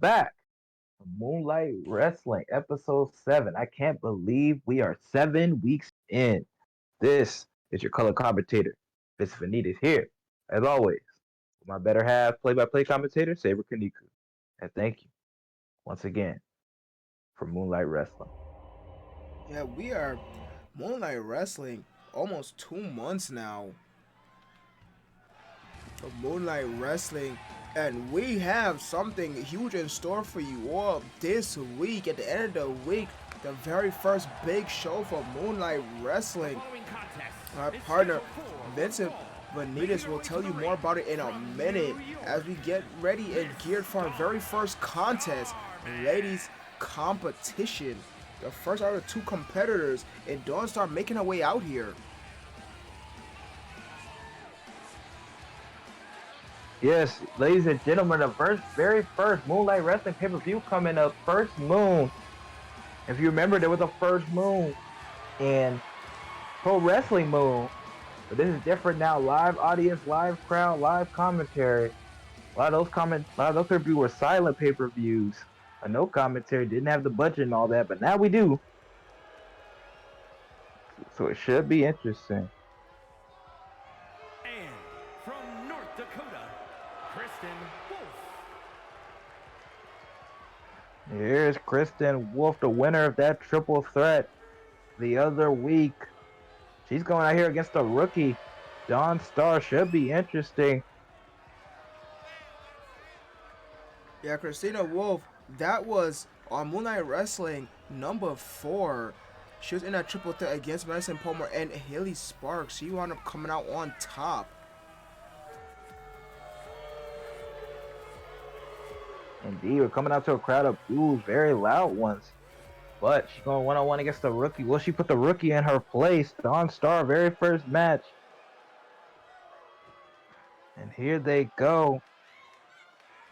back to Moonlight Wrestling, episode 7. I can't believe we are 7 weeks in. This is your color commentator, Vincent here, as always, with my better half play-by-play commentator, Saber Kaniku. And thank you once again for Moonlight Wrestling. Yeah, we are Moonlight Wrestling almost 2 months now of Moonlight Wrestling, and we have something huge in store for you all this week. At the end of the week, the very first big show for Moonlight Wrestling. My partner, Vincent will tell you more about it in a minute as we get ready and geared for our very first contest, ladies competition. The first out of two competitors, and Dawn Star making her way out here. Yes, ladies and gentlemen, the very first Moonlight Wrestling pay-per-view coming up, First Moon. If you remember, there was a First Moon in Pro Wrestling Moon. But this is different now. Live audience, live crowd, live commentary. A lot of those pay-per-views were silent pay-per-views. No commentary, didn't have the budget and all that, but now we do. So it should be interesting. And from North Dakota, Kristen Wolfe. Here's Kristen Wolfe, the winner of that triple threat the other week. She's going out here against a rookie. Dawn Star should be interesting. Yeah, Kristina Wolfe, that was on Moonlight Wrestling number 4. She was in that triple threat against Madison Palmer and Haley Sparks. She wound up coming out on top. Indeed, we're coming out to a crowd of boos, very loud ones. But she's going one-on-one against the rookie. Will she put the rookie in her place? Dawn Star, very first match. And here they go.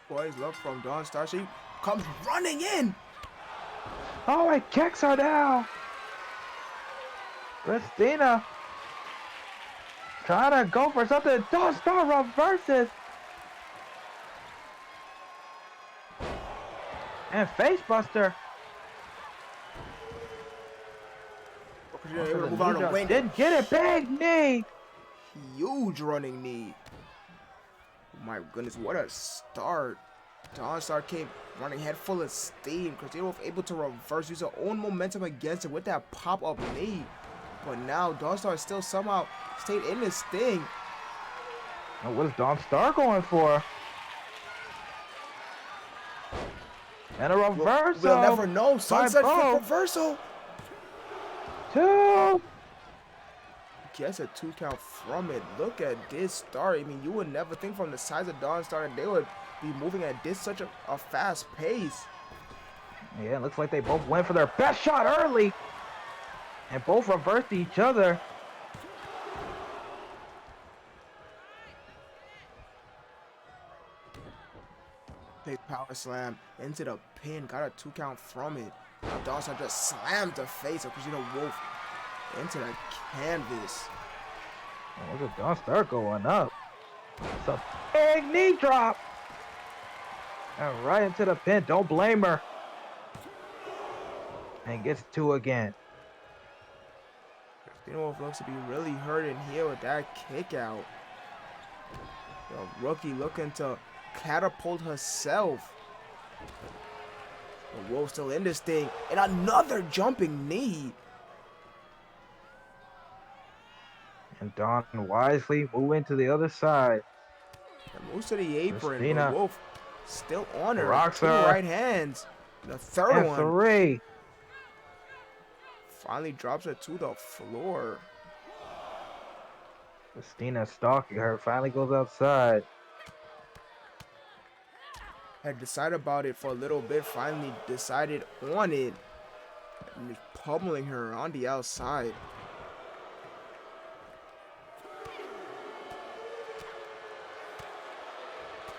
Boys, love from Dawn Star. She comes running in. Oh, it kicks her down. KRISTINA trying to go for something. Dawn Star reverses. And facebuster. Didn't get it. Big knee. Huge running knee. Oh my goodness, what a start. Dawn Star came running head full of steam. KRISTINA was able to reverse, use her own momentum against it with that pop-up knee. But now Dawn Star still somehow stayed in this thing. Now what is Dawn Star going for? And a reversal. We'll never know. Sunset flip reversal. 2. Gets a 2 count from it. Look at this start. I mean, you would never think from the size of Dawn Star that they would be moving at such a fast pace. Yeah, it looks like they both went for their best shot early. And both reversed each other. Big power slam into the pin. Got a 2 count from it. Now Dawn Star just slammed the face of KRISTINA Wolfe into the canvas. Oh, look at Dawn Star going up. It's a big knee drop. And right into the pin. Don't blame her. And gets 2 again. KRISTINA Wolfe looks to be really hurt in here with that kick out. The rookie looking to catapult herself. But Wolfe still in this thing. And another jumping knee. And Dawn wisely moving to the other side. And moves to the apron. KRISTINA. But Wolfe still on her. Rocks 2 her. right hands. The third And one. 3. Finally drops her to the floor. KRISTINA stalking her. Finally goes outside. Had decided about it for a little bit. Finally decided on it. And is pummeling her on the outside.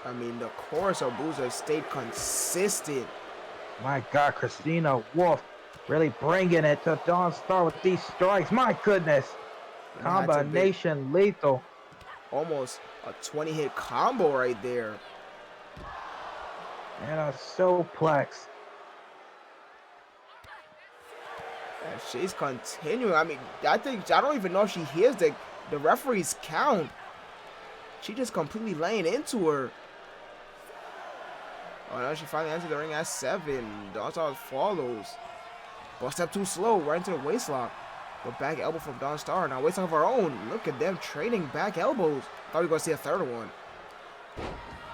I mean, the chorus of boos has stayed consistent. My God, KRISTINA Wolfe really bringing it to Dawn Star with these strikes. My goodness. Combination lethal. Almost a 20-hit combo right there. And a suplex. And she's continuing. I mean, I don't even know if she hears the referee's count. She just completely laying into her. Oh, now she finally enters the ring at 7. Dawn Star follows. But step too slow, right into the waistlock. But back elbow from Dawn Star. Now waistlock of her own. Look at them trading back elbows. Thought we were going to see a third one.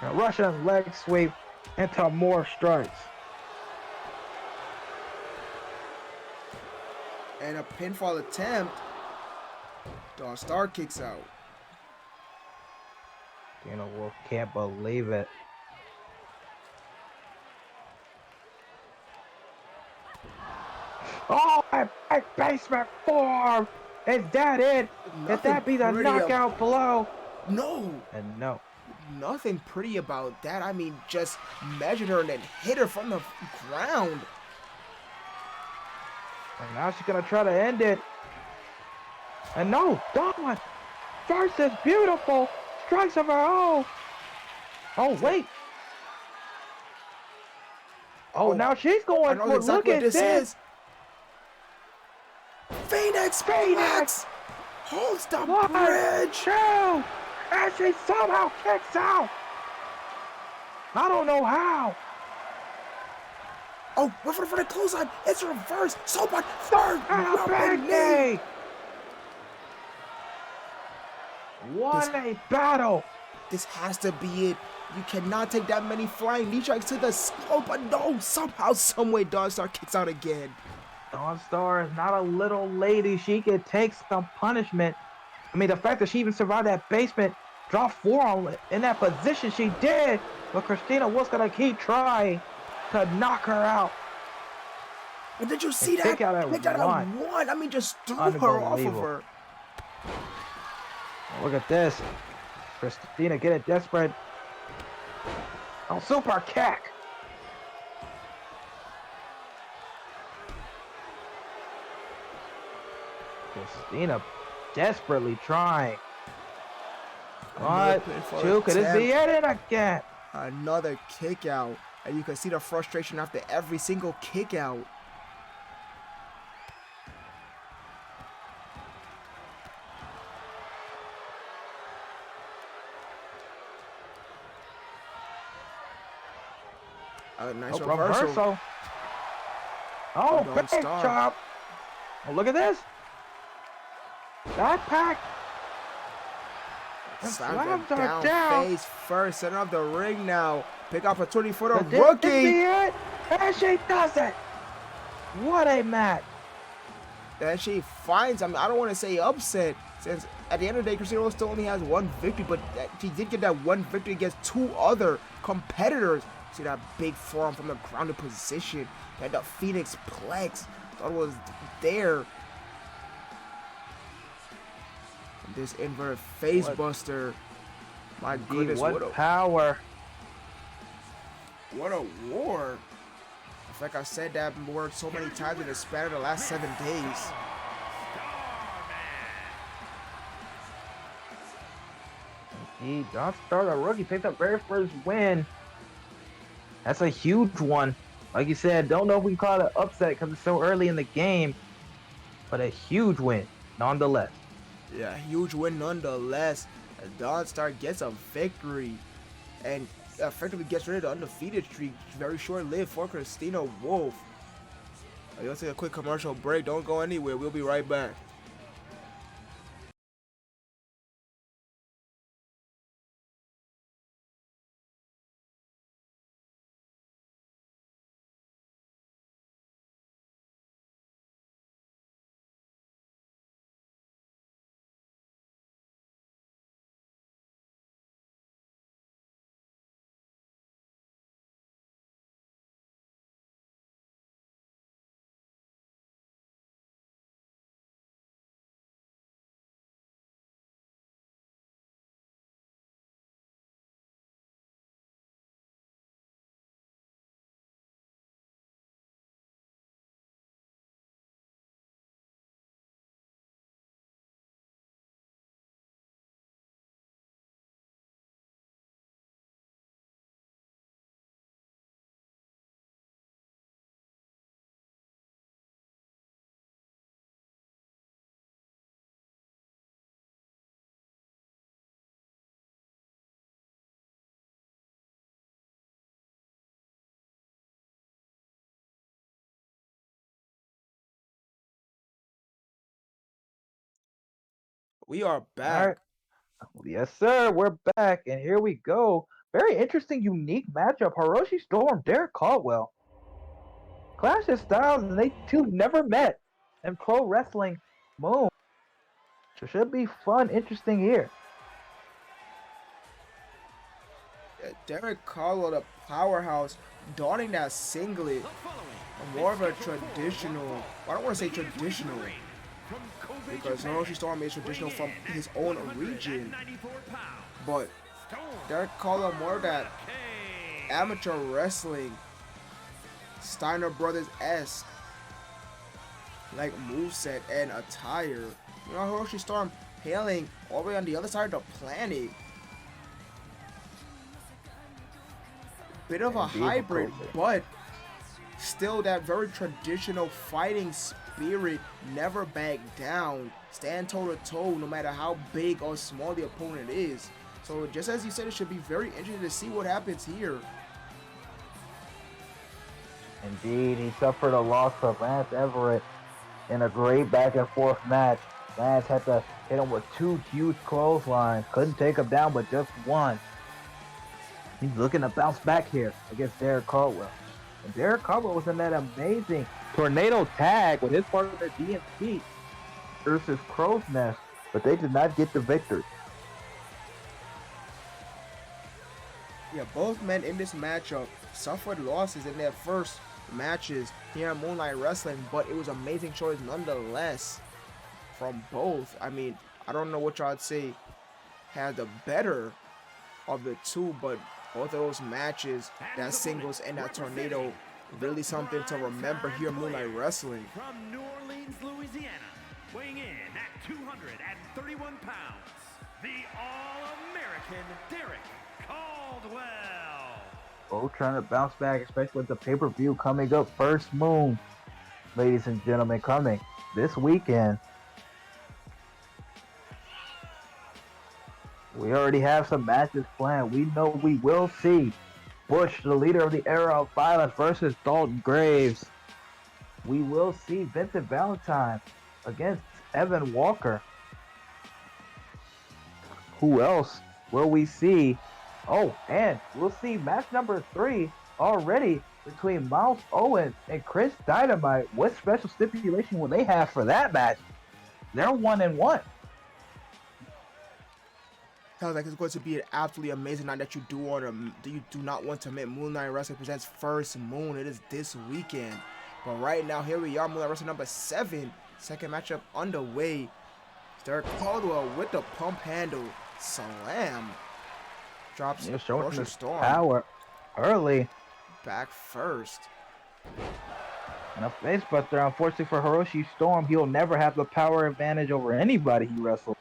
A Russian leg sweep into more strikes. And a pinfall attempt. Dawn Star kicks out. Dana Wolfe can't believe it. Oh, a back basement forearm! Is that it? Could that be the knockout blow? No! And no. Nothing pretty about that. I mean, just measured her and then hit her from the ground. And now she's gonna try to end it. And no, Dawn versus beautiful strikes of her own. Oh wait. Oh, now she's going for exactly look what at this this. Phoenix holds the bridge. 2, and she somehow kicks out. I don't know how. Oh, went for the clothesline. It's reversed. So much third. And a big knee. What a battle. This has to be it. You cannot take that many flying knee strikes to the skull, but no, somehow, someway, Dawn Star kicks out again. Dawn Star is not a little lady. She could take some punishment. I mean, the fact that she even survived that basement drop forearm in that position she did, but KRISTINA was gonna keep trying to knock her out. And did you see that? Kick out at one. I mean, just threw her off of her. Look at this. KRISTINA getting desperate. Oh, super kick. KRISTINA desperately trying. 1, 2, could this be it again? Another kick out. And you can see the frustration after every single kick out. A nice reversal. Oh, big chop. Oh, look at this. Backpack. Slams her down face first. Center of the ring now. Big opportunity for the This rookie. it. And she does it. What a match. And she finds, I mean, I don't want to say upset, since at the end of the day, KRISTINA still only has 1 victory, but she did get that 1 victory against 2 other competitors. See that big forearm from the grounded position. Had the Phoenix Plex. Thought it was there. And this inverted face buster. My goodness, what a power. What a war. Like I said that word so many times in the span of the last 7 days. Indeed, Dawn Star, the rookie, picked up very first win. That's a huge one. Like you said, don't know if we can call it an upset because it's so early in the game, but a huge win nonetheless. Yeah, huge win nonetheless. Dawn Star gets a victory and effectively gets rid of the undefeated streak. Very short-lived for KRISTINA WOLFE. Let's take a quick commercial break. Don't go anywhere. We'll be right back. We are All right. back. Yes, sir. We're back, and here we go. Very interesting, unique matchup. Hiroshi Storm, Derek Caldwell. Clash of styles, and they two never met in pro wrestling. Moon. So should be fun, interesting here. Derek Carlo, the powerhouse, donning that singlet. More of a traditional. I don't want to say traditional because Hiroshi Storm is traditional from his own region, but Derek Carlo more of that amateur wrestling, Steiner Brothers-esque, like moveset and attire. You know, Hiroshi Storm hailing all the way on the other side of the planet. Bit of a hybrid, but still that very traditional fighting spirit, never back down, stand toe to toe no matter how big or small the opponent is. So just as you said, it should be very interesting to see what happens here. Indeed, he suffered a loss to Lance Everett in a great back and forth match. Lance had to hit him with two huge clotheslines. Couldn't take him down, but just one. He's looking to bounce back here against Derek Caldwell. And Derek Caldwell was in that amazing tornado tag with his part of the DMT versus Crow's Nest, but they did not get the victory. Yeah, both men in this matchup suffered losses in their first matches here in Moonlight Wrestling, but it was amazing choice nonetheless from both. I mean, I don't know which I'd say had the better of the two, but both of those matches, that singles and that tornado, really something to remember here in Moonlight Wrestling. From New Orleans, Louisiana, weighing in at 231 pounds, the All-American Derek Caldwell. Both trying to bounce back, especially with the pay-per-view coming up. First Moon, ladies and gentlemen, coming this weekend. We already have some matches planned. We know we will see Bush, the leader of the era of violence, versus Dalton Graves. We will see Vincent Valentine against Evan Walker. Who else will we see? Oh, and we'll see match number 3 already between Miles Owens and Chris Dynamite. What special stipulation will they have for that match? They're 1-1. Sounds like it's going to be an absolutely amazing night that you do not want to miss. Moonlight Wrestling presents First Moon. It is this weekend. But right now, here we are, Moonlight Wrestling number 7. Second matchup underway. Derek Caldwell with the pump handle slam. Drops Hiroshi Storm. Power early. Back first. And a facebuster, unfortunately for Hiroshi Storm, he'll never have the power advantage over anybody he wrestles.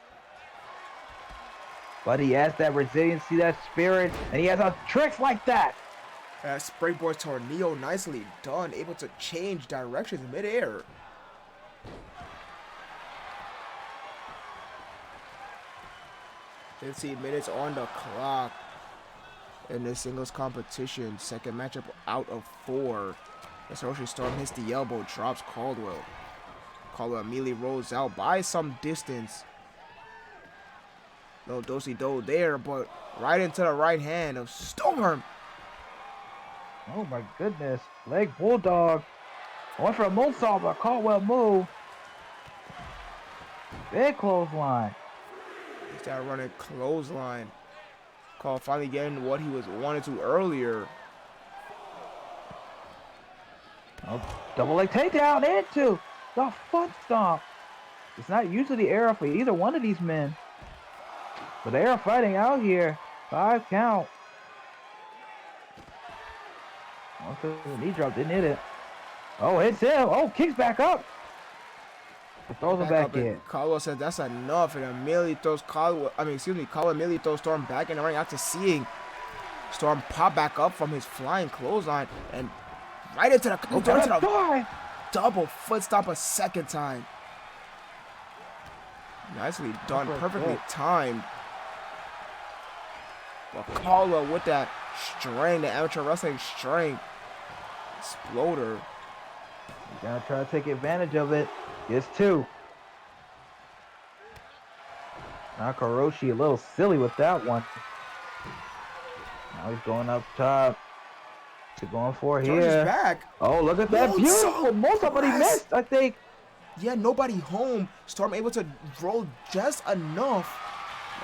But he has that resiliency, that spirit, and he has tricks like that. Springboard tornado, nicely done. Able to change directions midair. "15 minutes on the clock in this singles competition. Second matchup out of 4. As Hiroshi Storm hits the elbow, drops Caldwell. Caldwell immediately rolls out by some distance. Little do-si-do there, but right into the right hand of Storm. Oh my goodness. Leg bulldog. Went for a moonsault, but Caldwell moved. Big clothesline. He's that running clothesline. Call finally getting what he was wanted to earlier. Oh, double leg takedown into the foot stomp. It's not usually the era for either one of these men. But they are fighting out here. 5 count. Also, the knee drop didn't hit it. Oh, hits him. Oh, kicks back up. Throws him back in. Caldwell says that's enough, and immediately throws Caldwell immediately throws Storm back in the ring after seeing Storm pop back up from his flying clothesline and right into the double foot stomp a second time. Nicely done, perfectly timed. But Caldwell with that strength, the amateur wrestling strength. Exploder. He's gonna try to take advantage of it. Gets 2. Now HIROSHI a little silly with that one. Now he's going up top. What's he going for Charges here? back. Oh, look at that. Beautiful. Somebody missed, I think. Yeah, nobody home. Storm able to roll just enough.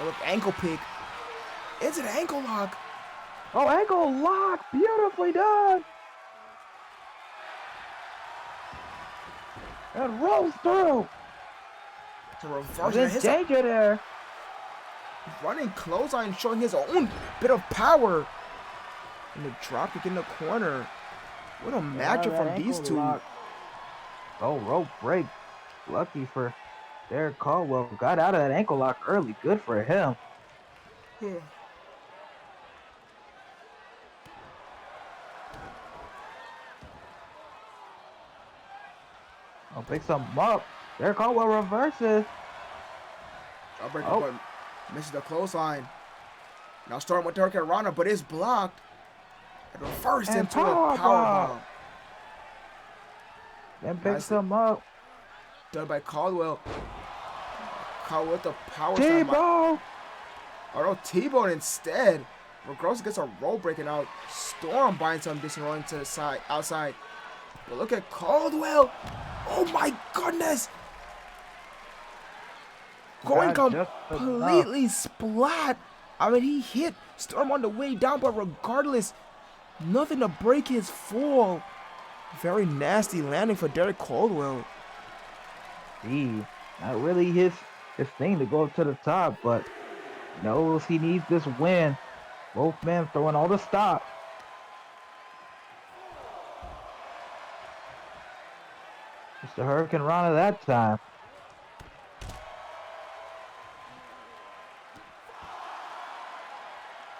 Oh, ankle pick. It's an ankle lock. Oh, ankle lock. Beautifully done. And rolls through. To reverse There's danger there. Running clothesline, showing his own bit of power. And the dropkick in the corner. What a matchup from these two. Lock. Oh, rope break. Lucky for Derek Caldwell. Got out of that ankle lock early. Good for him. I'll pick something up. Derek Caldwell reverses. But misses the clothesline. Now Storm with Hurricane Rana, but it's blocked. And reversed into a powerbomb. Then picks him up. Done by Caldwell. Caldwell with the power. T-bone. Oh no, T-bone instead. Gross gets a roll breaking out. Storm binds some distance rolling to the side, outside. But look at Caldwell. Oh my goodness. Going completely splat. I mean, he hit Storm on the way down, but regardless, nothing to break his fall. Very nasty landing for Derek Caldwell. Not really his thing to go up to the top, but knows he needs this win. Both men throwing all the stops. Mr. Hurricane Rana that time.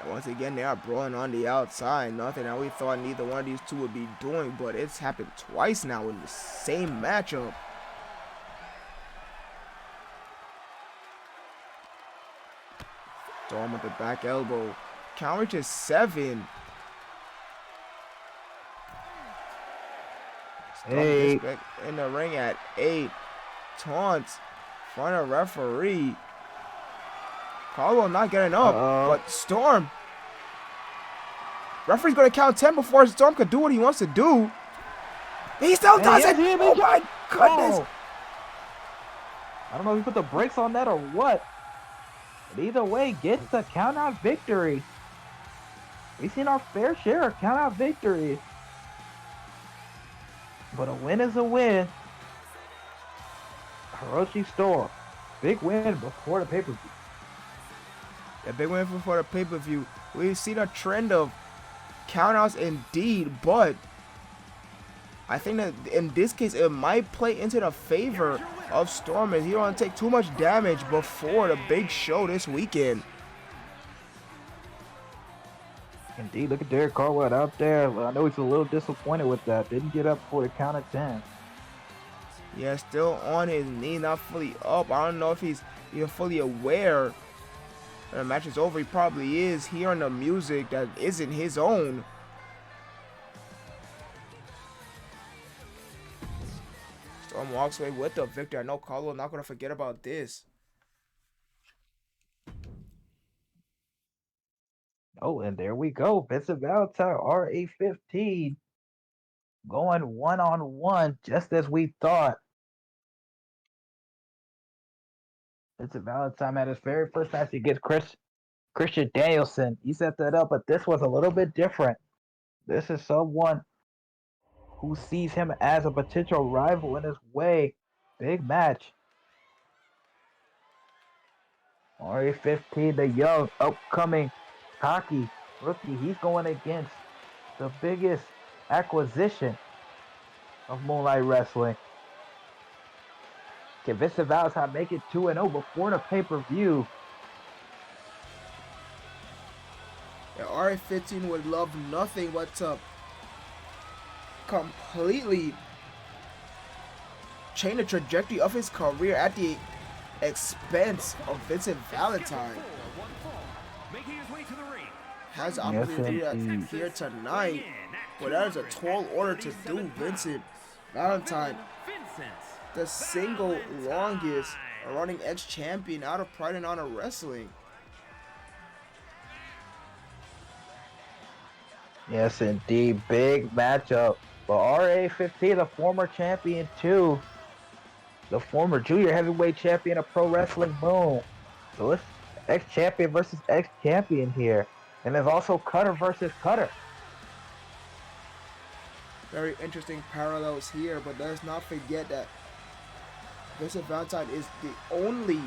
And once again, they are brawling on the outside. Nothing that we thought neither one of these two would be doing, but it's happened twice now in the same matchup. Storm with the back elbow. Count reaches 7. Hey. In the ring at 8. Taunts. Front of referee. Caldwell not getting up, but Storm. Referee's gonna count 10 before Storm could do what he wants to do. He still does it! Oh my goodness! Oh. I don't know if he put the brakes on that or what. But either way, gets the count-out victory. We've seen our fair share of count-out victories. But a win is a win. HIROSHI Storm. Big win before the pay-per-view. A big win before the pay-per-view. We've seen a trend of countouts indeed, but I think that in this case it might play into the favor of Storm as he don't want to take too much damage before the big show this weekend. Indeed, look at Derek Caldwell out there. I know he's a little disappointed with that. Didn't get up for the count of 10. Yeah, still on his knee, not fully up. I don't know if he's even fully aware that the match is over. He probably is hearing the music that isn't his own. Storm walks away with the victory. I know Caldwell not going to forget about this. Oh, and there we go. Vincent Valentine, RA15. Going one-on-one, just as we thought. Vincent Valentine at his very first match against Christian Danielson. He set that up, but this was a little bit different. This is someone who sees him as a potential rival in his way. Big match. RA15, the young, upcoming hockey rookie. He's going against the biggest acquisition of Moonlight Wrestling. Can Vincent Valentine make it 2-0 before the pay-per-view? Yeah, RA15 would love nothing but to completely change the trajectory of his career at the expense of Vincent Valentine. Has the opportunity to do that here tonight, but that is a tall order to do. Vincent Valentine, the single longest a running ex-champion out of Pride and Honor Wrestling. Yes, indeed. Big matchup. But RA-15, the former champion too. The former junior heavyweight champion of Pro Wrestling Boom. So it's ex-champion versus ex-champion here. And there's also Cutter versus Cutter. Very interesting parallels here, but let's not forget that Vincent Valentine is the only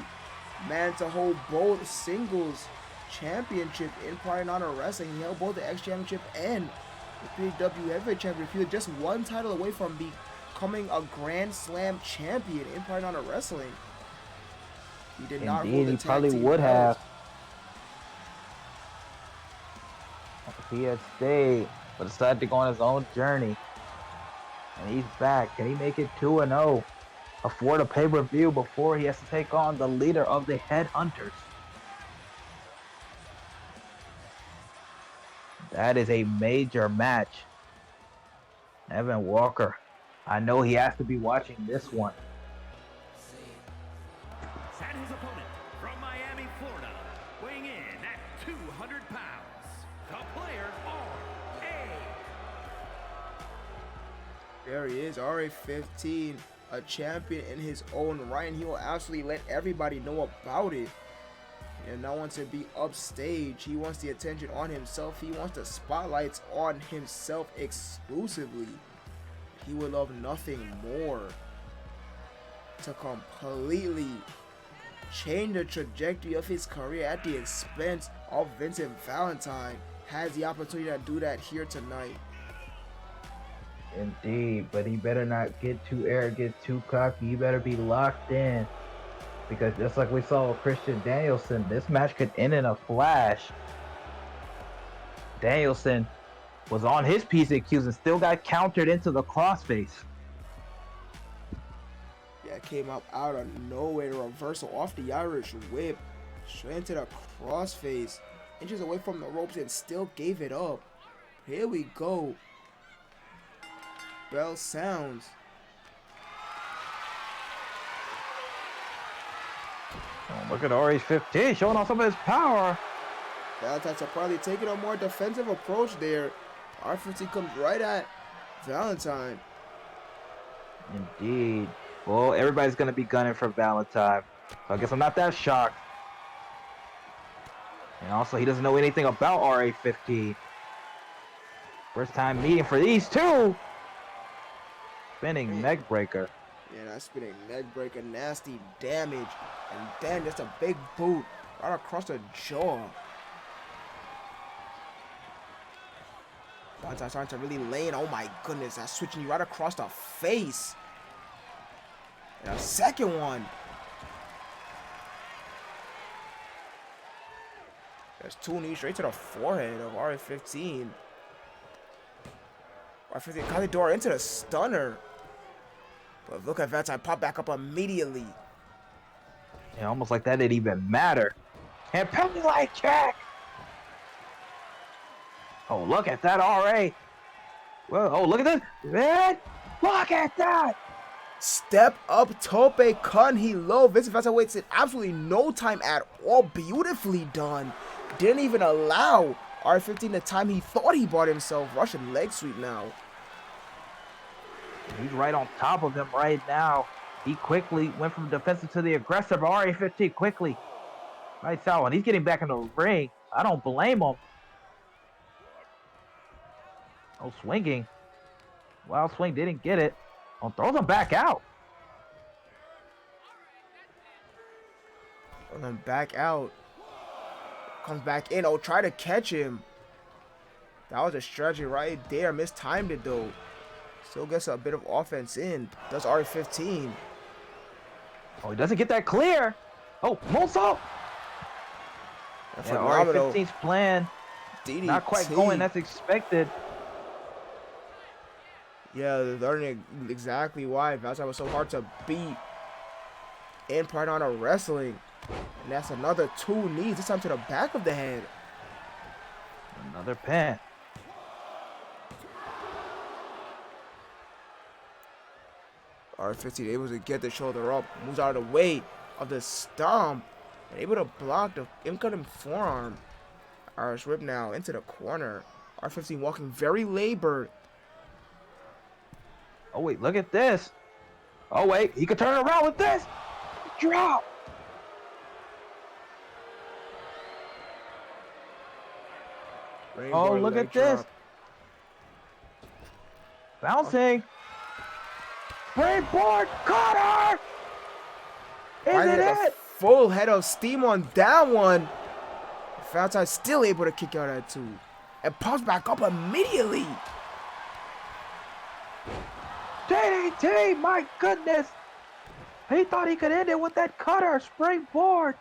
man to hold both singles championship in Pride and Honor Wrestling. He held both the X Championship and the PW Heavyweight Championship. He was just one title away from becoming a Grand Slam champion in Pride and Honor Wrestling. He did not hold the he tag probably team would belts. have. If he had stayed, but decided to go on his own journey. And he's back. Can he make it 2-0? Afford a pay-per-view before he has to take on the leader of the Headhunters. That is a major match. Evan Walker, I know he has to be watching this one. And his opponent from Miami, Florida, weighing in at 200 pounds, the player R.A. There he is, RA-15, a champion in his own right, and he will absolutely let everybody know about it. And not want to be upstage. He wants the attention on himself. He wants the spotlights on himself exclusively. He would love nothing more to completely change the trajectory of his career at the expense of Vincent Valentine. Has the opportunity to do that here tonight. Indeed, but he better not get too arrogant, too cocky. He better be locked in. Because just like we saw with Christian Danielson, this match could end in a flash. Danielson was on his piece of cues and still got countered into the crossface. Yeah, came out of nowhere. The reversal off the Irish whip. Straight into the crossface. Inches away from the ropes and still gave it up. Here we go. Bell sounds. Oh, look at RA-15 showing off some of his power. Valentine's probably taking a more defensive approach there. R15 comes right at Valentine. Indeed. Well, everybody's going to be gunning for Valentine. So I guess I'm not that shocked. And also, he doesn't know anything about RA-15. First time meeting for these two. Spinning neck breaker. Yeah, that spinning neck breaker, nasty damage. And then just a big boot right across the jaw. Valentine's trying to really lay in. Oh my goodness, that's switching you right across the face. And a second one. There's two knees straight to the forehead of RA-15. RA-15 cut the door into the stunner. But look at Valentine pop back up immediately. Yeah, almost like that didn't even matter. And penalty light check. Oh, look at that RA. Well, oh, look at this. Man, look at that. Step up tope con low. Vincent Valentine wasted absolutely no time at all. Beautifully done. Didn't even allow RA-15 the time he thought he bought himself. Russian leg sweep now. He's right on top of him right now. He quickly went from defensive to the aggressive. RA-15 quickly. Right out. And he's getting back in the ring. I don't blame him. Oh, swinging. Wild swing, didn't get it. Oh, throws him back out. Throws him back out. Comes back in. Oh, try to catch him. That was a strategy right there. Mistimed it though. Still gets a bit of offense in. Does RA-15. Oh, he doesn't get that clear. Oh, moonsault. Yeah, RA-15's plan. DDT. Not quite going as expected. Yeah, they're learning exactly why Valentine was so hard to beat in Pride and Honor Wrestling. And that's another two knees, this time to the back of the head. Another pin. RA-15 able to get the shoulder up, moves out of the way. of the stomp and able to block the incoming forearm. Irish whip now into the corner. R15 walking very labored. Oh, wait, look at this. Oh, wait, he could turn around with this. Drop. Rainbow Look leg at this. drop. Bouncing. Springboard cutter. Is it A full head of steam on that one. Valentine still able to kick out at 2. And pops back up immediately. DDT, my goodness. He thought he could end it with that cutter. Springboard.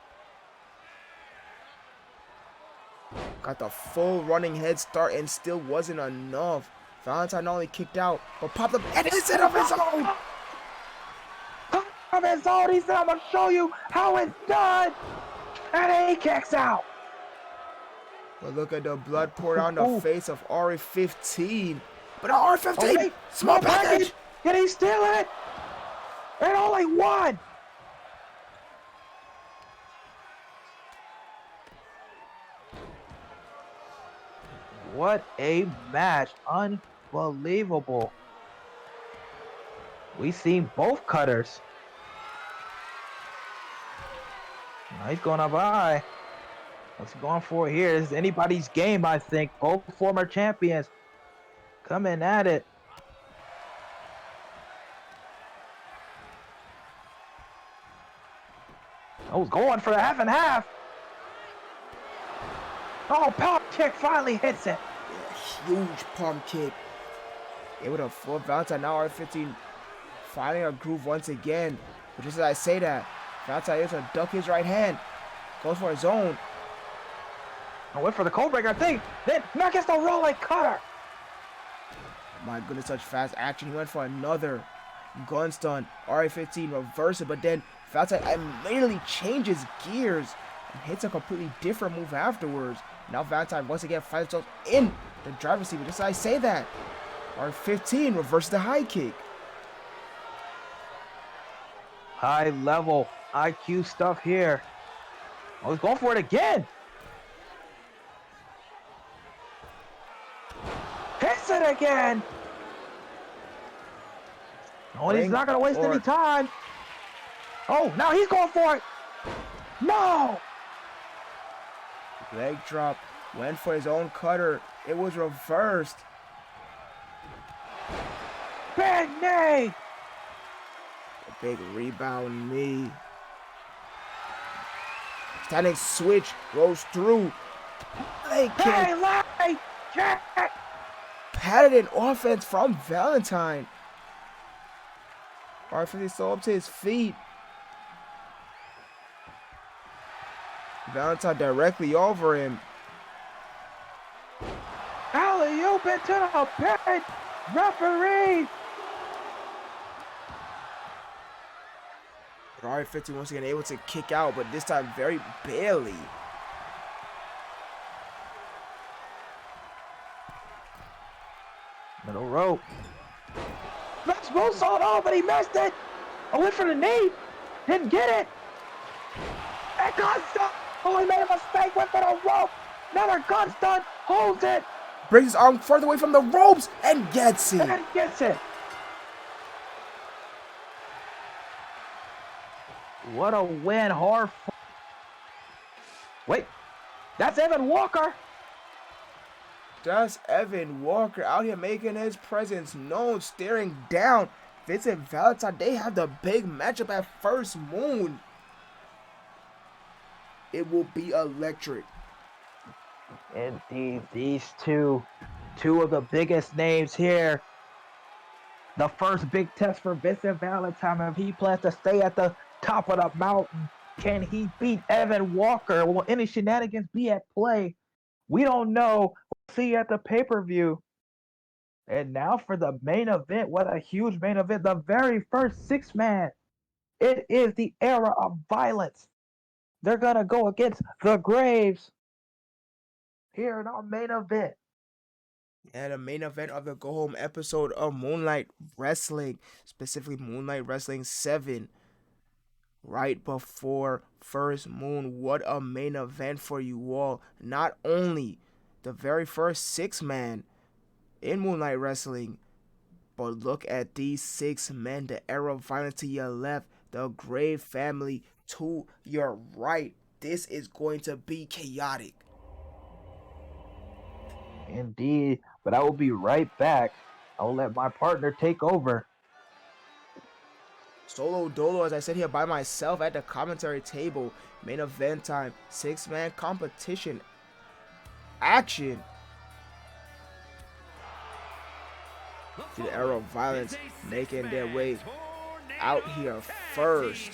Got the full running head start and still wasn't enough. Valentine not only kicked out, but popped up and hits it of his own. Of his own, he said, I'm going to show you how it's done. And then he kicks out. But look at the blood poured on the face of RA15. But RA15, small package. Can he steal it? And only one. What a match. Unbelievable. We've seen both cutters. Now he's going up high. What's he going for here? This is anybody's game, I think. Both former champions coming at it. Oh, going for the half and half. Oh, pump kick finally hits it. Yeah, huge pump kick. Able to flip Valentine. Now R15 finding a groove once again. But just as I say that, Valentine is to duck his right hand. Goes for his own. I went for the cold breaker, I think. Then now gets the rolling cutter. My goodness, such fast action. He went for another gun stun. RA15 reverse it, but then Valentine immediately changes gears and hits a completely different move afterwards. Now Valentine once again finds himself in the driver's seat. But just as I say that, R15 reverses the high kick. High level IQ stuff here. Oh, he's going for it again. Hits it again. Oh, and he's not going to waste any time. Oh, now he's going for it. No. Leg drop. Went for his own cutter. It was reversed. Big knee. A big rebound knee. Standing switch. Rolls through. Leg kick. Hey, leg kick. Patented offense from Valentine. R50 still up to his feet. Valentine directly over him. Alley-oop into the pin. Referee. But R50 once again able to kick out, but this time very barely. Middle rope. Max moonsault, oh, but he missed it. I went for the knee. Didn't get it. And gun stun. Oh, he made a mistake. Went for the rope. Another gun stun. Holds it. Brings his arm further away from the ropes and gets it. And gets it. What a win. Hard. Wait. That's Evan Walker. That's Evan Walker out here making his presence known, staring down Vincent Valentine. They have the big matchup at First Moon. It will be electric. Indeed, these two of the biggest names here. The first big test for Vincent Valentine. If he plans to stay at the top of the mountain, can he beat Evan Walker? Will any shenanigans be at play? We don't know. We'll see at the pay-per-view. And now for the main event. What a huge main event. The very first six-man. It is the era of violence. They're going to go against the Graves here in our main event. Yeah, the main event of the Go Home episode of Moonlight Wrestling, specifically Moonlight Wrestling 7. right before First Moon. What a main event for you all. Not only the very first 6-man in Moonlight Wrestling, but look at these 6 men. The Era of Violence to your left, the Grave family to your right. This is going to be chaotic. Indeed, but I will be right back. I will let my partner take over. Solo dolo, as I sit here by myself at the commentary table. Main event time, 6-man competition action. The Era of Violence making their way out here first.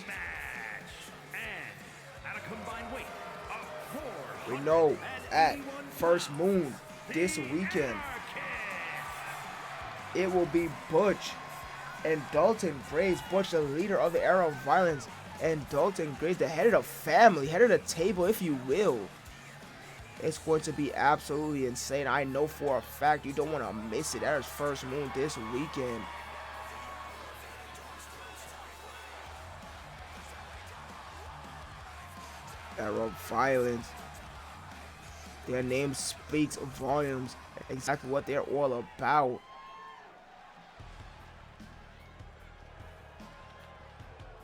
We know at First Moon this weekend, it will be Butch and Dalton Graves. Butch, the leader of the Era of Violence, and Dalton Graves, the head of the family, head of the table, if you will. It's going to be absolutely insane. I know for a fact you don't want to miss it. That is First Moon this weekend. Era of Violence. Their name speaks volumes. Exactly what they're all about.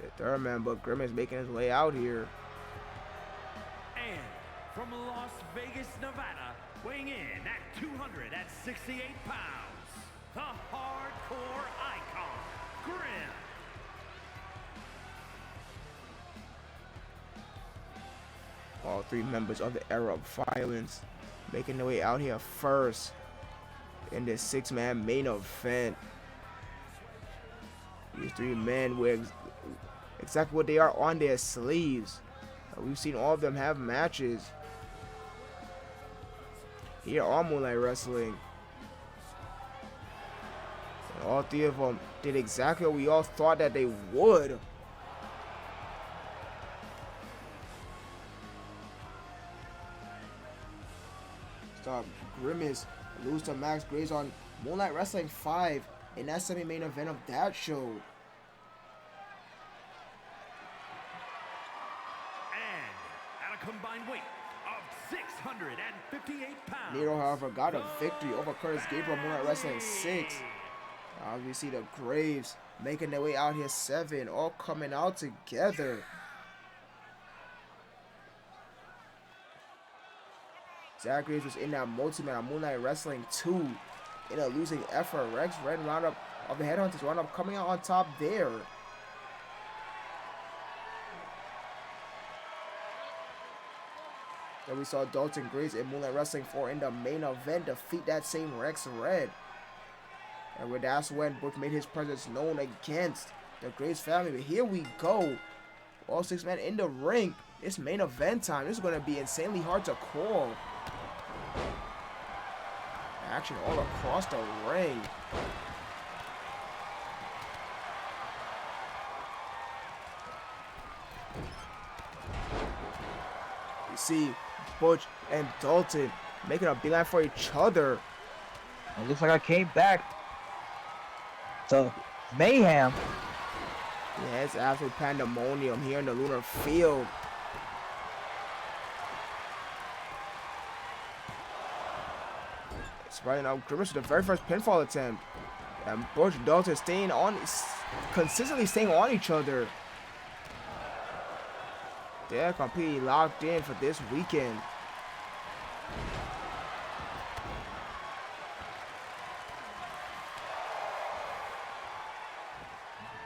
The third man, but Grimace making his way out here. And from Las Vegas, Nevada, weighing in at 268 pounds, the hardcore icon, Grim. All 3 members of the Era of Violence making their way out here first in this 6-man main event. These 3 men wear exactly what they are on their sleeves. We've seen all of them have matches here on Moonlight Wrestling. And all 3 of them did exactly what we all thought that they would. Grimace lose to Max Graves on Moonlight Wrestling 5 in that semi-main event of that show. And at a combined weight of 658 pounds, Nero, however, got a victory over Curtis Gabriel, Moonlight Wrestling 6. We see the Graves making their way out here 7, all coming out together. Zach Graves was in that multi-man on Moonlight Wrestling 2 in a losing effort. Rex Red roundup of the Headhunters roundup coming out on top there. Then we saw Dalton Graves in Moonlight Wrestling 4 in the main event defeat that same Rex Red. And that's when Butch made his presence known against the Graves family. But here we go. All 6 men in the ring. It's main event time. This is going to be insanely hard to call. Action all across the ring. You see Butch and Dalton making a beeline for each other. It looks like I came back to mayhem. Yeah, it's absolute pandemonium here in the Lunar Field. Spreading out Grimace with the very first pinfall attempt. And Butch and Dalton consistently staying on each other. They're completely locked in for this weekend.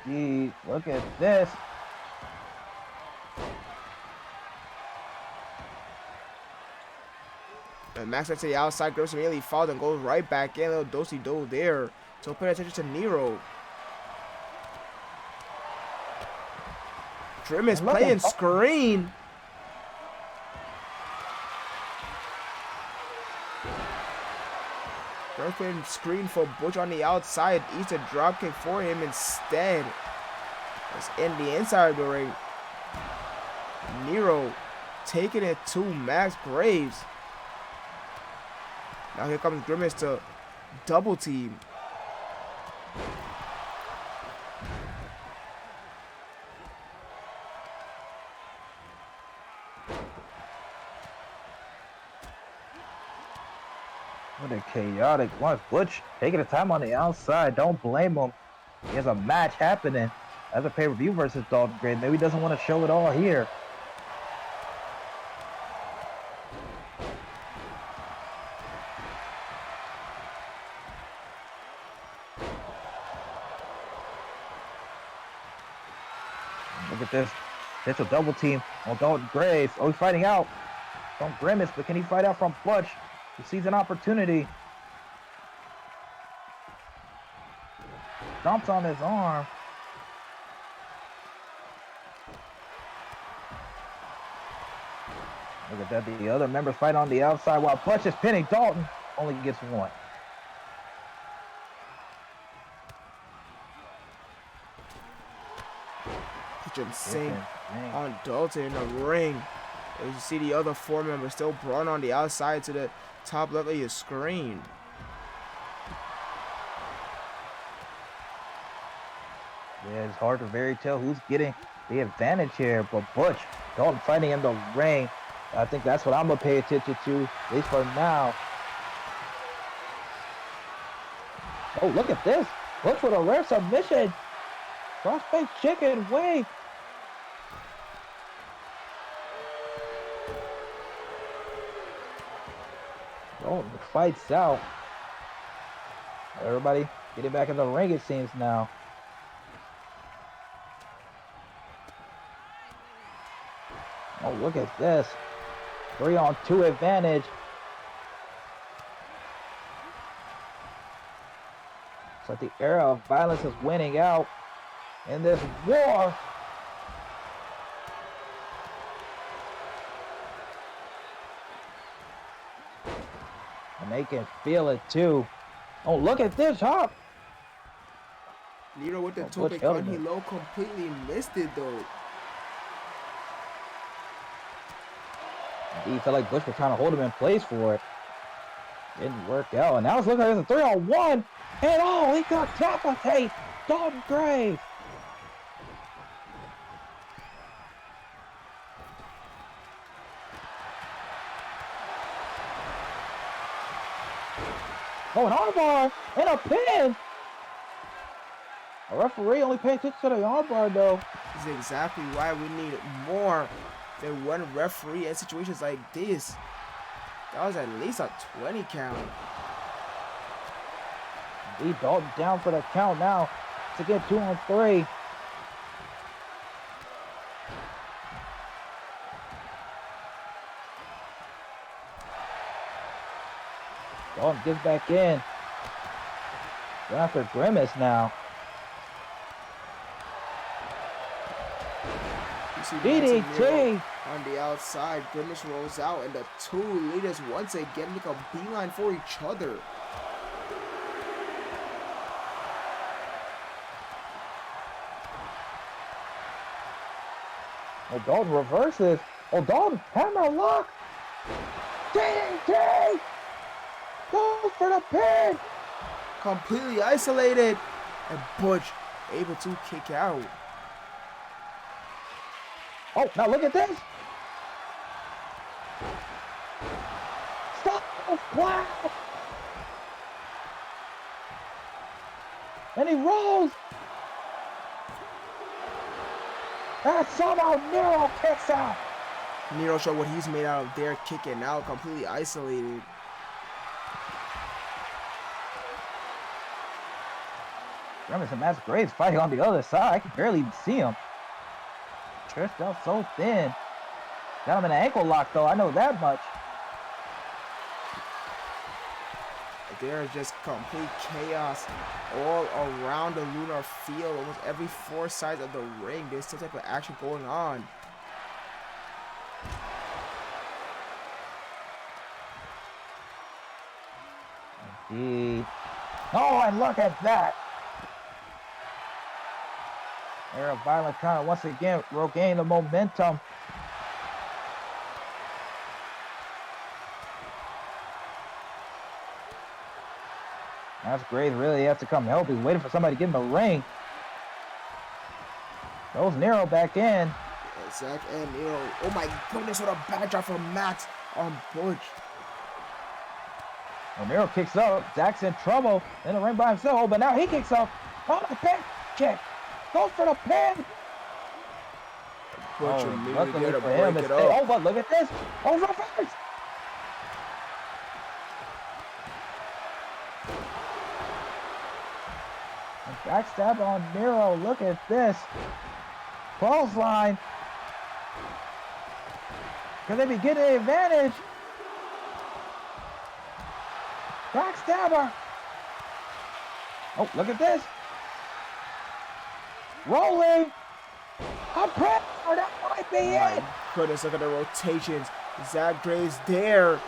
Geez, look at this. And Max to the outside, Grimace immediately falls and goes right back in. A little do-si-do there. So pay attention to Nero. Grimace playing screen. Grimace playing screen for Butch on the outside. Eats a dropkick for him instead. It's in the inside of the ring. Nero taking it to Max Graves. Now here comes Grimace to double team. What a chaotic one. Butch taking the time on the outside. Don't blame him. He has a match happening. As a pay-per-view versus Dalton Gray. Maybe he doesn't want to show it all here. Look at this. Potential double team on Dalton Graves. Oh, he's fighting out from Grimace, but can he fight out from Butch? He sees an opportunity. Stomps on his arm. Look at that. The other members fight on the outside while Butch is pinning Dalton. Only gets one. Insane on Dalton in the ring. As you see the other four members still brought on the outside to the top left of your screen. Yeah, it's hard to very tell who's getting the advantage here, but Butch, Dalton fighting in the ring. I think that's what I'm going to pay attention to, at least for now. Oh, look at this. Butch with a rare submission. Crossface chicken wing. Dalton fights out. Everybody getting back in the ring, it seems now. Oh, look at this. 3-on-2 advantage. So the era of violence is winning out in this war. And they can feel it too. Oh, look at this hop. Nero with the topic on Hilo completely missed it though. He felt like Butch was trying to hold him in place for it. Didn't work out. And now it's looking like it's a 3-on-1. And oh, he got decapitate Dalton Gray. Oh, an armbar and a pin. A referee only paid attention to the armbar though. This is exactly why we need more than one referee in situations like this. That was at least a 20 count. Lee Dalton down for the count now to get 2-on-3. Dalton gets back in. Going after Grimace now. DDT! On the outside, Grimace rolls out, and the two leaders once again make a beeline for each other. Oh, Dalton reverses. Oh, Dalton, hammer lock! DDT! Goes for the pin! Completely isolated, and Butch able to kick out. Oh, now look at this! Stop the splash! And he rolls! And somehow Nero kicks out! Nero showed what he's made out of there, kicking out, completely isolated. Grimace and Matt Graves fighting on the other side. I can barely even see him. Stretched out so thin. Got him in an ankle lock though, I know that much. There is just complete chaos all around the Lunar Field. Almost every four sides of the ring, there's some type of action going on. Indeed. Oh, and look at that. Era of Violence trying to once again regain the momentum. That's great. Really has to come help. He's waiting for somebody to get in the ring. Throws Nero back in. Zach and Nero. Oh my goodness, what a bad drop from Max on Butch. Romero kicks up. Zach's in trouble in the ring by himself, but now he kicks up. Oh, the pin kick. Goes for the pin. Butcher Luckily there to for him, break it's it up. oh, but look at this. Oh, reverse. A backstab on Miro. Look at this. Clothesline. Can they be getting the advantage? Backstabber. Oh, look at this. Rolling. A press. Or that might be it. Goodness, look at the rotations. Zach Gray's there.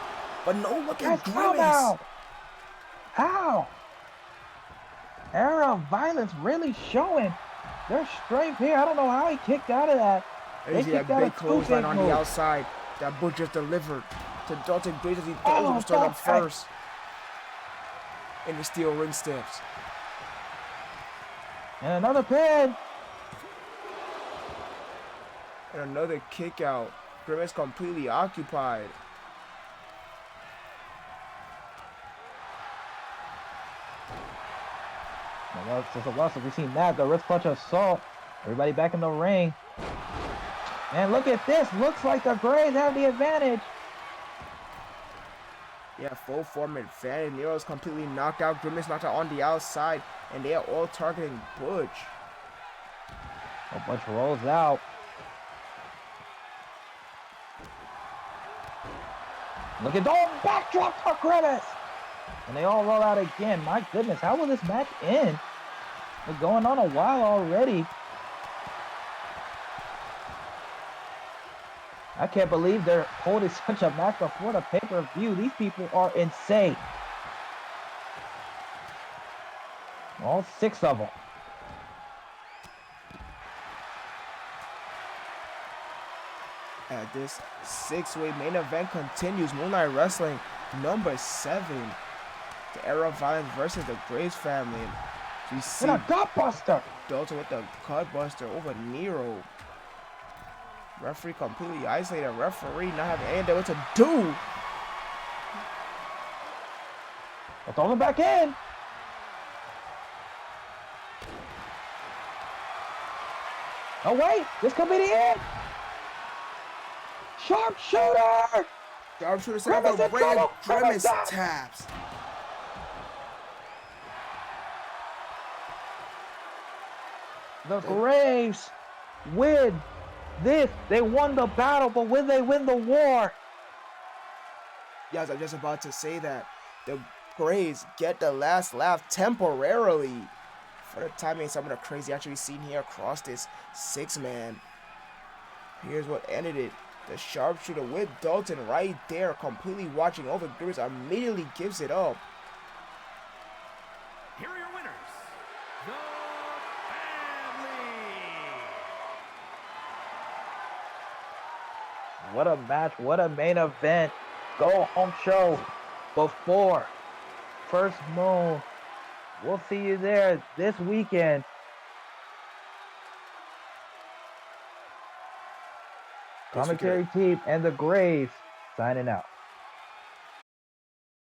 But no, look at Grimace. How? Era of Violence really showing their strength here. I don't know how he kicked out of that. And you see that big clothesline on the outside that Butcher delivered to Dalton Grace as he thought he was starting up first. In the steel ring steps. And another pin. And another kick out. Grimace completely occupied. Well, since a loss, we've seen that. The wrist clutch assault. Everybody back in the ring. And look at this. Looks like the Grays have the advantage. Yeah, full form advantage. Nero's completely knocked out. Grimace knocked out on the outside. And they are all targeting Butch. Butch rolls out. Look at the backdrop for Grimace. And they all roll out again. My goodness, how will this match end? It's going on a while already. I can't believe they're holding such a match before the pay-per-view. These people are insane. All 6 of them. This 6-way main event continues. Moonlight Wrestling number 7. The Era of Violence versus the Graves family. We see and a gutbuster. Dalton with the gutbuster over Nero. Referee completely isolated. Referee not having anything what to do. Let's throw them back in. Oh wait, this could be the end. Sharpshooter. Sharpshooter set up a ring. Grimace taps. The Graves win this. They won the battle, but will they win the war? Yes, I'm just about to say that. The Graves get the last laugh temporarily. For the timing, some of the crazy actually seen here across this 6-man. Here's what ended it. The sharpshooter with Dalton right there, completely watching over. Grimace immediately gives it up. Here are your winners, the family. What a match, what a main event. Go home show before First Moon. We'll see you there this weekend. Commentary team and the Graves signing out.